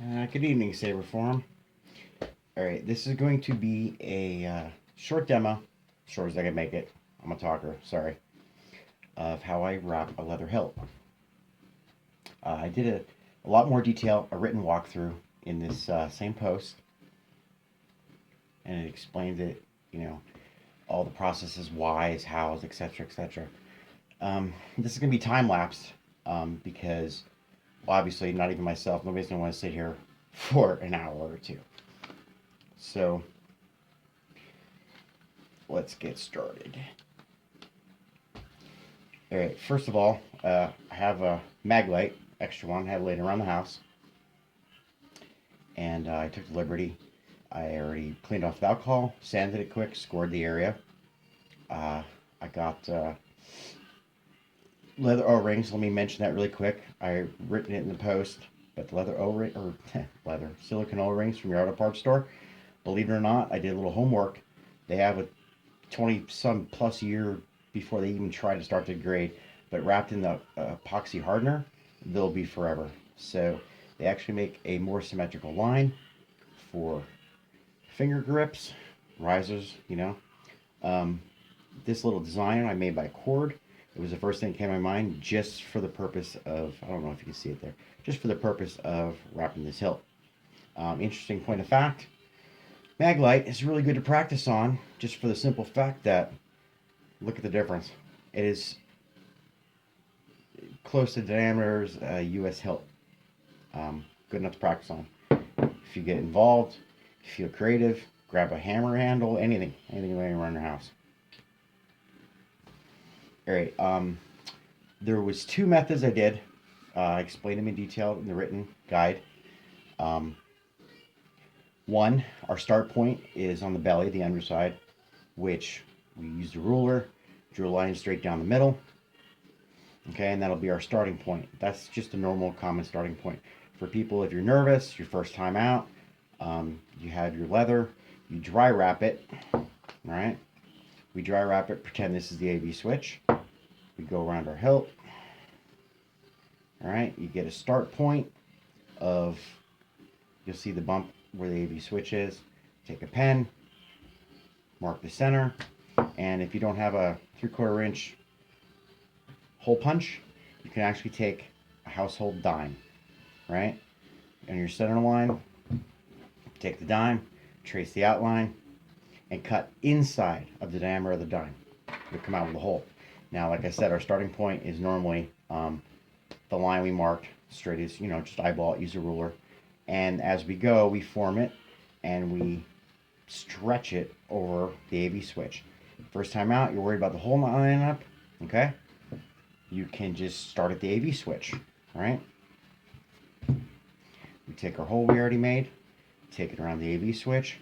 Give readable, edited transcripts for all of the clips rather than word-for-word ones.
Good evening, Saber Forum. Alright, this is going to be a short demo, short as I can make it. I'm a talker, sorry, of how I wrap a leather hilt. I did a lot more detail, a written walkthrough in this same post, and it explains it, all the processes, whys, hows, etc., etc. This is going to be time lapsed because, well, obviously, not even myself, nobody's going to want to sit here for an hour or two. So let's get started. All right, first of all, I have a mag light, extra one, I had it laying around the house. And I took the liberty. I already cleaned off the alcohol, sanded it quick, scored the area. I got leather O-rings. Let me mention that really quick. I've written it in the post, but the leather O-ring, or leather, silicone O-rings from your auto parts store. Believe it or not, I did a little homework. They have a 20-some plus year before they even try to start to degrade, but wrapped in the epoxy hardener, they'll be forever. So they actually make a more symmetrical line for finger grips, risers, This little design I made by cord. It was the first thing that came to my mind just for the purpose of, I don't know if you can see it there, just for the purpose of wrapping this hilt. Interesting point of fact, Maglite is really good to practice on just for the simple fact that, look at the difference. It is close to diameter's US hilt. Good enough to practice on. If you get involved, if you feel creative, grab a hammer handle, anything laying around your house. All right. There was two methods I did. I explained them in detail in the written guide. One, our start point is on the belly, the underside, which we used a ruler, drew a line straight down the middle. Okay, and that'll be our starting point. That's just a normal, common starting point. For people, if you're nervous, your first time out, you have your leather, you dry wrap it, all right? We dry wrap it, pretend this is the AV switch. We go around our hilt, all right? You get a start point of, you'll see the bump where the AV switch is. Take a pen, mark the center, and if you don't have a 3/4 inch hole punch, you can actually take a household dime, right? On your center line, take the dime, trace the outline, and cut inside of the diameter of the dime. It'll come out with a hole. Now, like I said, our starting point is normally the line we marked straight as, just eyeball it, use a ruler. And as we go, we form it and we stretch it over the AV switch. First time out, you're worried about the hole not lining up, okay? You can just start at the AV switch, all right? We take our hole we already made, take it around the AV switch.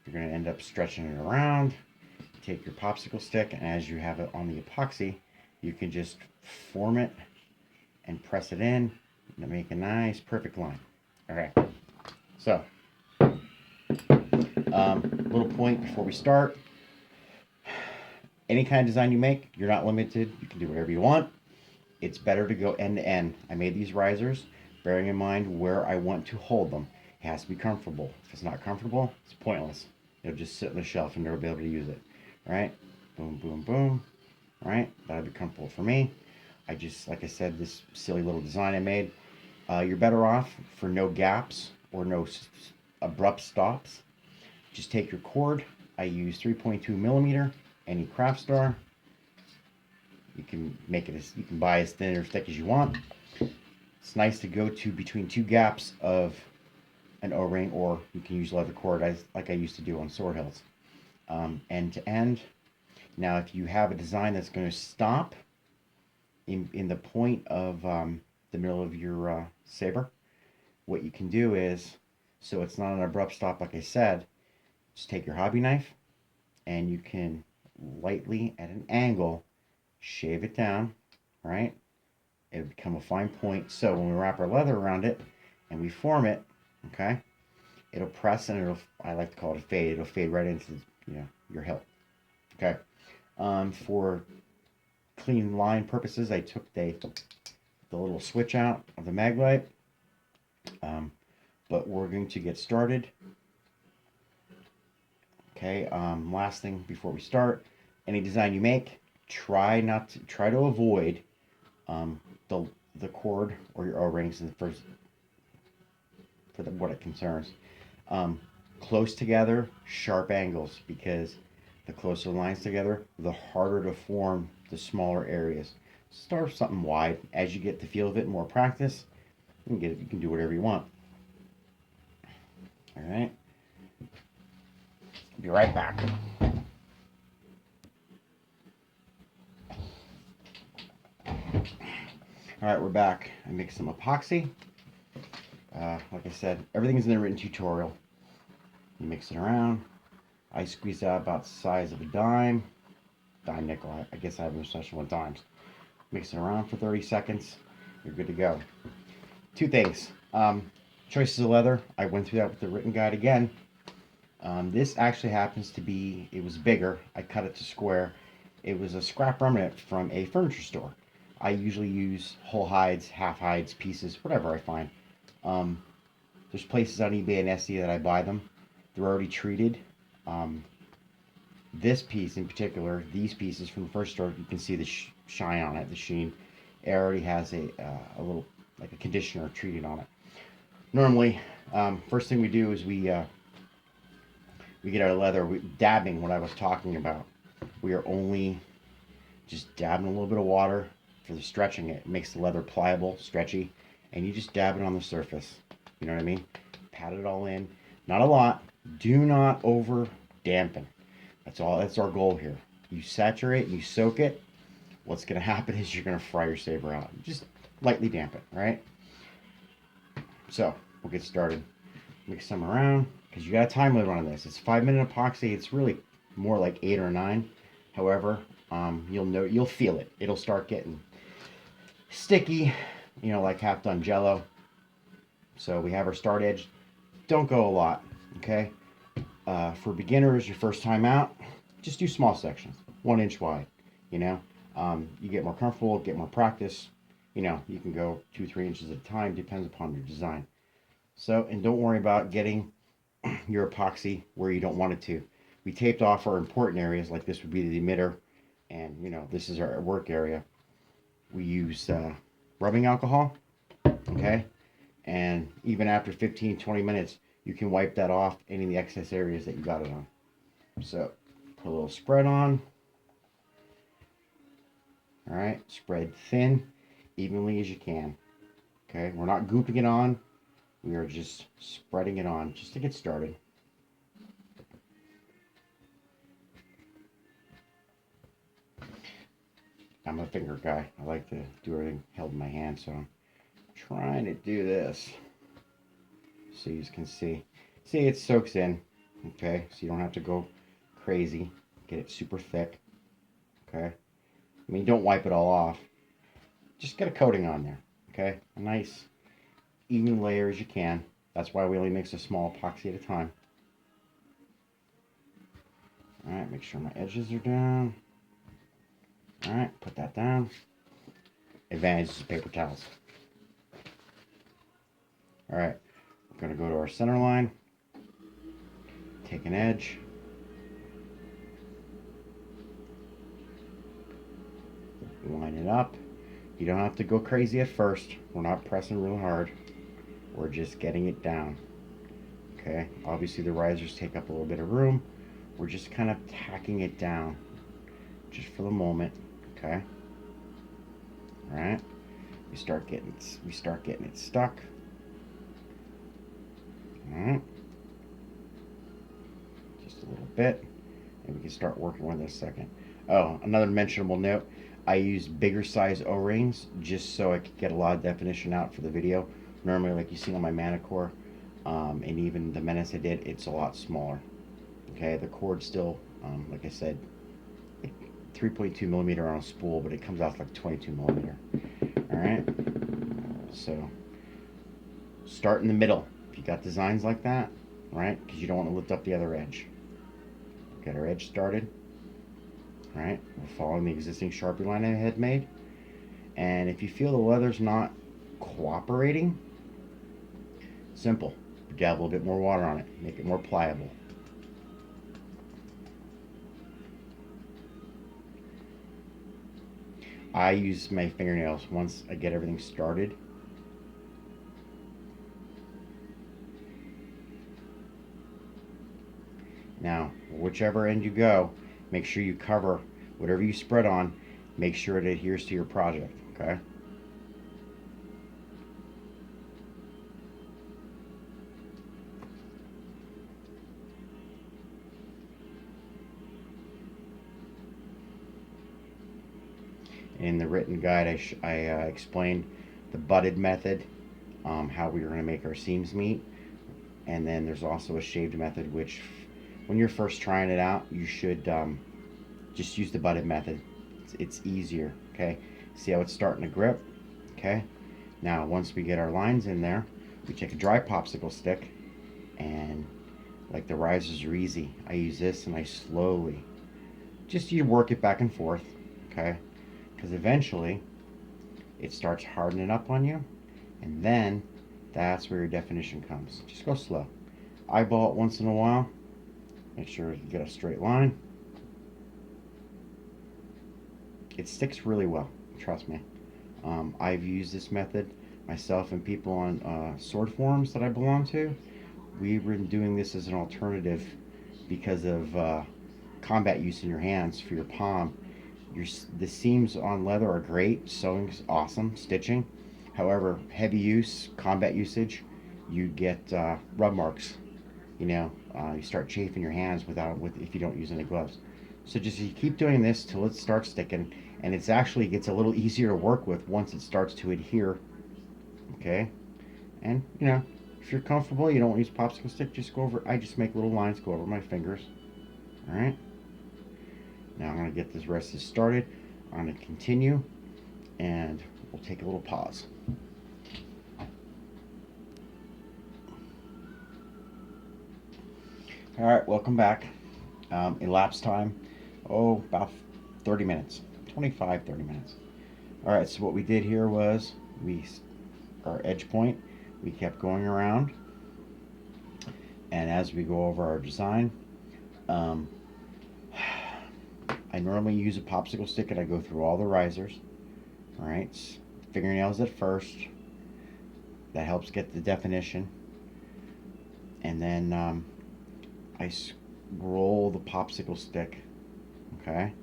You're going to end up stretching it around. Take your popsicle stick, and as you have it on the epoxy, you can just form it and press it in to make a nice, perfect line. Okay, so little point before we start. Any kind of design you make, you're not limited. You can do whatever you want. It's better to go end to end. I made these risers bearing in mind where I want to hold them. It has to be comfortable. If it's not comfortable, it's pointless. It'll just sit on the shelf and never be able to use it. All right, boom, boom, boom. All right, that'll be comfortable for me. I just, like I said, this silly little design I made. You're better off for no gaps or no abrupt stops. Just take your cord. I use 3.2 millimeter, any craft star. You can make it as, you can buy as thin or thick as you want. It's nice to go to between two gaps of an O-ring, or you can use leather cord like I used to do on sword hilts. End to end. Now, if you have a design that's going to stop in the point of the middle of your saber, what you can do is, so it's not an abrupt stop like I said, just take your hobby knife and you can lightly at an angle shave it down, right? It'll become a fine point. So when we wrap our leather around it and we form it, okay, it'll press and it'll, I like to call it a fade. It'll fade right into your hilt. Okay. For clean line purposes, I took the little switch out of the Maglite, but we're going to get started. Okay, last thing before we start, any design you make, try to avoid um, the the cord or your O-rings in the first for what it concerns. Um, Close together, sharp angles, because the closer the lines together, the harder to form the smaller areas. Start with something wide. As you get the feel of it, more practice, you can do whatever you want. All right. Be right back. All right, we're back. I mixed some epoxy. Like I said, everything's in the written tutorial. You mix it around. I squeeze out about the size of a dime nickel. I guess I have no such one dimes. Mix it around for 30 seconds. You're good to go. Two things. Choices of leather. I went through that with the written guide again. This actually happens to be, it was bigger. I cut it to square. It was a scrap remnant from a furniture store. I usually use whole hides, half hides, pieces, whatever I find. There's places on eBay and Etsy that I buy them. They're already treated. This piece in particular, these pieces from the first store, you can see the shine on it, the sheen. It already has a little, like a conditioner treated on it. Normally, first thing we do is we get our leather, dabbing, what I was talking about. We are only just dabbing a little bit of water for the stretching. It makes the leather pliable, stretchy, and you just dab it on the surface. You know what I mean? Pat it all in. Not a lot. Do not over dampen. That's our goal here. You saturate and you soak it. What's going to happen is you're going to fry your saber out. Just lightly dampen, right? So we'll get started. Mix some around, because you got a time limit on this. It's 5-minute epoxy. It's really more like 8 or 9. However, you'll feel it. It'll start getting sticky, like half done Jello. So we have our start edge. Don't go a lot, okay? For beginners, your first time out, just do small sections, 1 inch wide. You get more comfortable, get more practice. You can go 2-3 inches at a time. Depends upon your design. So, and don't worry about getting your epoxy where you don't want it to. We taped off our important areas, like this would be the emitter, and this is our work area. We use rubbing alcohol, okay? And even after 15-20 minutes, you can wipe that off any of the excess areas that you got it on. So, put a little spread on. All right, spread thin, evenly as you can. Okay, we're not gooping it on. We are just spreading it on just to get started. I'm a finger guy. I like to do everything held in my hand, so I'm trying to do this so you can see. See, it soaks in, okay? So you don't have to go crazy. Get it super thick, okay? I mean, don't wipe it all off. Just get a coating on there, okay? A nice even layer as you can. That's why we only mix a small epoxy at a time. Alright, make sure my edges are down. Alright, put that down. Advantage of paper towels. Alright, we're going to go to our center line. Take an edge. Line it up. You don't have to go crazy at first. We're not pressing real hard. We're just getting it down. Okay, obviously the risers take up a little bit of room. We're just kind of tacking it down just for the moment. Okay. All right. We start getting it stuck. All right. Just a little bit, and we can start working with this second. Oh, another mentionable note. I use bigger size O-rings just so I could get a lot of definition out for the video. Normally, like you see on my Manicore, and even the Menace I did, it's a lot smaller. Okay, the cord's still, like I said, 3.2 millimeter on a spool, but it comes out like 22 millimeter. All right, so start in the middle. If you got designs like that, right, because you don't want to lift up the other edge. Get our edge started. All right, we're following the existing Sharpie line I had made. And if you feel the leather's not cooperating, simple. Dab a little bit more water on it, make it more pliable. I use my fingernails once I get everything started. Now, whichever end you go, make sure you cover whatever you spread on, make sure it adheres to your project, okay? In the written guide, I explained the butted method, how we were going to make our seams meet. And then there's also a shaved method, which when you're first trying it out, you should just use the butted method. It's easier, okay? See how it's starting to grip, okay? Now, once we get our lines in there, we take a dry popsicle stick, and like the risers are easy. I use this and I slowly, just you work it back and forth, okay? Because eventually it starts hardening up on you, and then that's where your definition comes. Just go slow. Eyeball it once in a while. Make sure you get a straight line. It sticks really well, trust me. I've used this method myself and people on sword forums that I belong to. We've been doing this as an alternative because of combat use in your hands for your palm. The seams on leather are great, sewing's awesome, stitching. However, heavy use, combat usage, you get rub marks. You start chafing your hands if you don't use any gloves. So just you keep doing this till it starts sticking, and it's actually gets a little easier to work with once it starts to adhere. Okay, and if you're comfortable, you don't use popsicle stick, just go over. I just make little lines, go over my fingers. All right. Now I'm gonna get this rest of this started. I'm gonna continue, and we'll take a little pause. All right, welcome back. Elapsed time, about 30 minutes, 25, 30 minutes. All right, so what we did here was our edge point, we kept going around, and as we go over our design, I normally use a popsicle stick and I go through all the risers. All right, fingernails at first. That helps get the definition. And then I roll the popsicle stick, okay,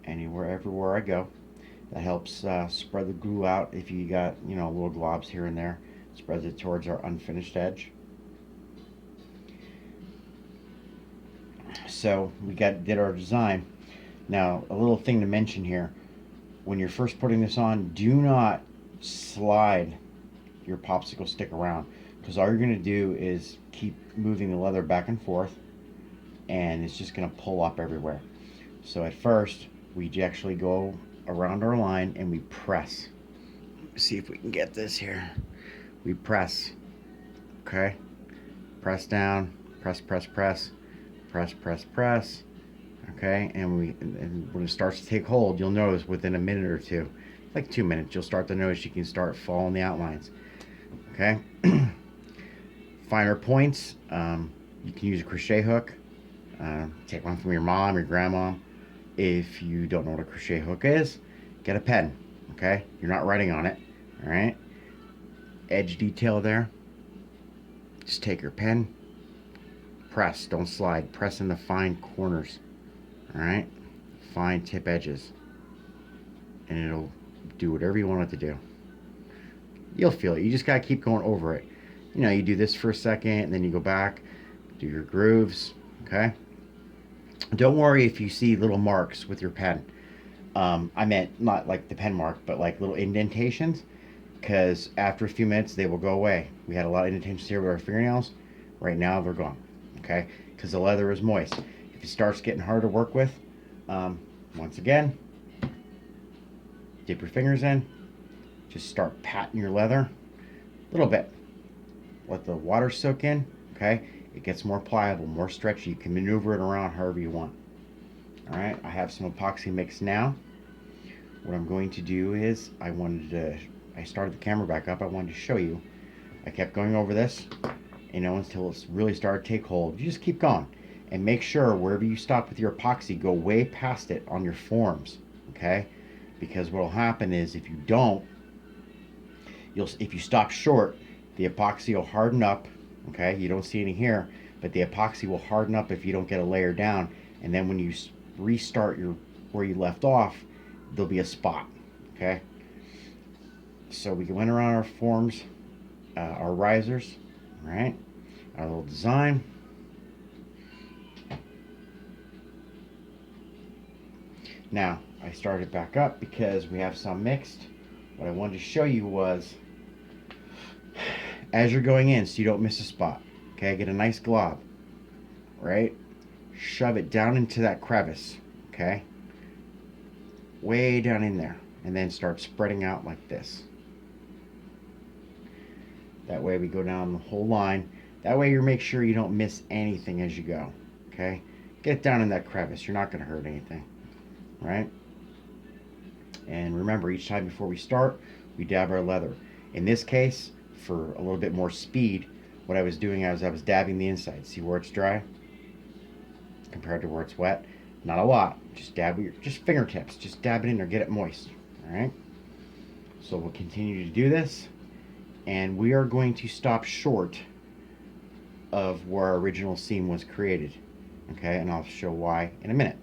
everywhere I go. That helps spread the glue out. If you got little globs here and there, spreads it towards our unfinished edge. So we did our design. Now, a little thing to mention here: when you're first putting this on, do not slide your popsicle stick around, because all you're going to do is keep moving the leather back and forth, and it's just going to pull up everywhere. So at first, we actually go around our line and we press. Let's see if we can get this here. We press, okay? Press down, press, press, press, press, press, press, okay? And when it starts to take hold, you'll notice within a minute or two, like 2 minutes, you'll start to notice you can start following the outlines, okay? Finer points, you can use a crochet hook. Take one from your mom, your grandma. If you don't know what a crochet hook is, get a pen, okay? You're not writing on it, all right? Edge detail there. Just take your pen, press, don't slide. Press in the fine corners, all right? Fine tip edges. And it'll do whatever you want it to do. You'll feel it. You just gotta keep going over it. You do this for a second, and then you go back, do your grooves, okay? Don't worry if you see little marks with your pen. I meant not like the pen mark, but like little indentations, because after a few minutes they will go away. We had a lot of indentations here with our fingernails. Right now they're gone, okay? Because the leather is moist. If it starts getting hard to work with, once again, dip your fingers in, just start patting your leather a little bit. Let the water soak in, okay? It gets more pliable, more stretchy. You can maneuver it around however you want. All right, I have some epoxy mix now. What I'm going to do is I started the camera back up. I wanted to show you. I kept going over this, until it's really started to take hold. You just keep going and make sure wherever you stop with your epoxy, go way past it on your forms, okay? Because what will happen is if you don't, if you stop short, the epoxy will harden up, okay? You don't see any here, but the epoxy will harden up if you don't get a layer down, and then when you restart where you left off, there'll be a spot, okay? So we went around our forms, our risers, right? Our little design. Now, I started back up because we have some mixed. What I wanted to show you was, as you're going in, so you don't miss a spot, okay? Get a nice glob, right? Shove it down into that crevice, okay? Way down in there, and then start spreading out like this. That way we go down the whole line. That way you make sure you don't miss anything as you go, okay? Get down in that crevice. You're not going to hurt anything, right? And remember, each time before we start, we dab our leather. In this case, for a little bit more speed, what I was doing is I was dabbing the inside. See where it's dry compared to where it's wet? Not a lot. Just dab with your fingertips. Just dab it in there, get it moist, all right? So we'll continue to do this, and we are going to stop short of where our original seam was created, okay? And I'll show why in a minute.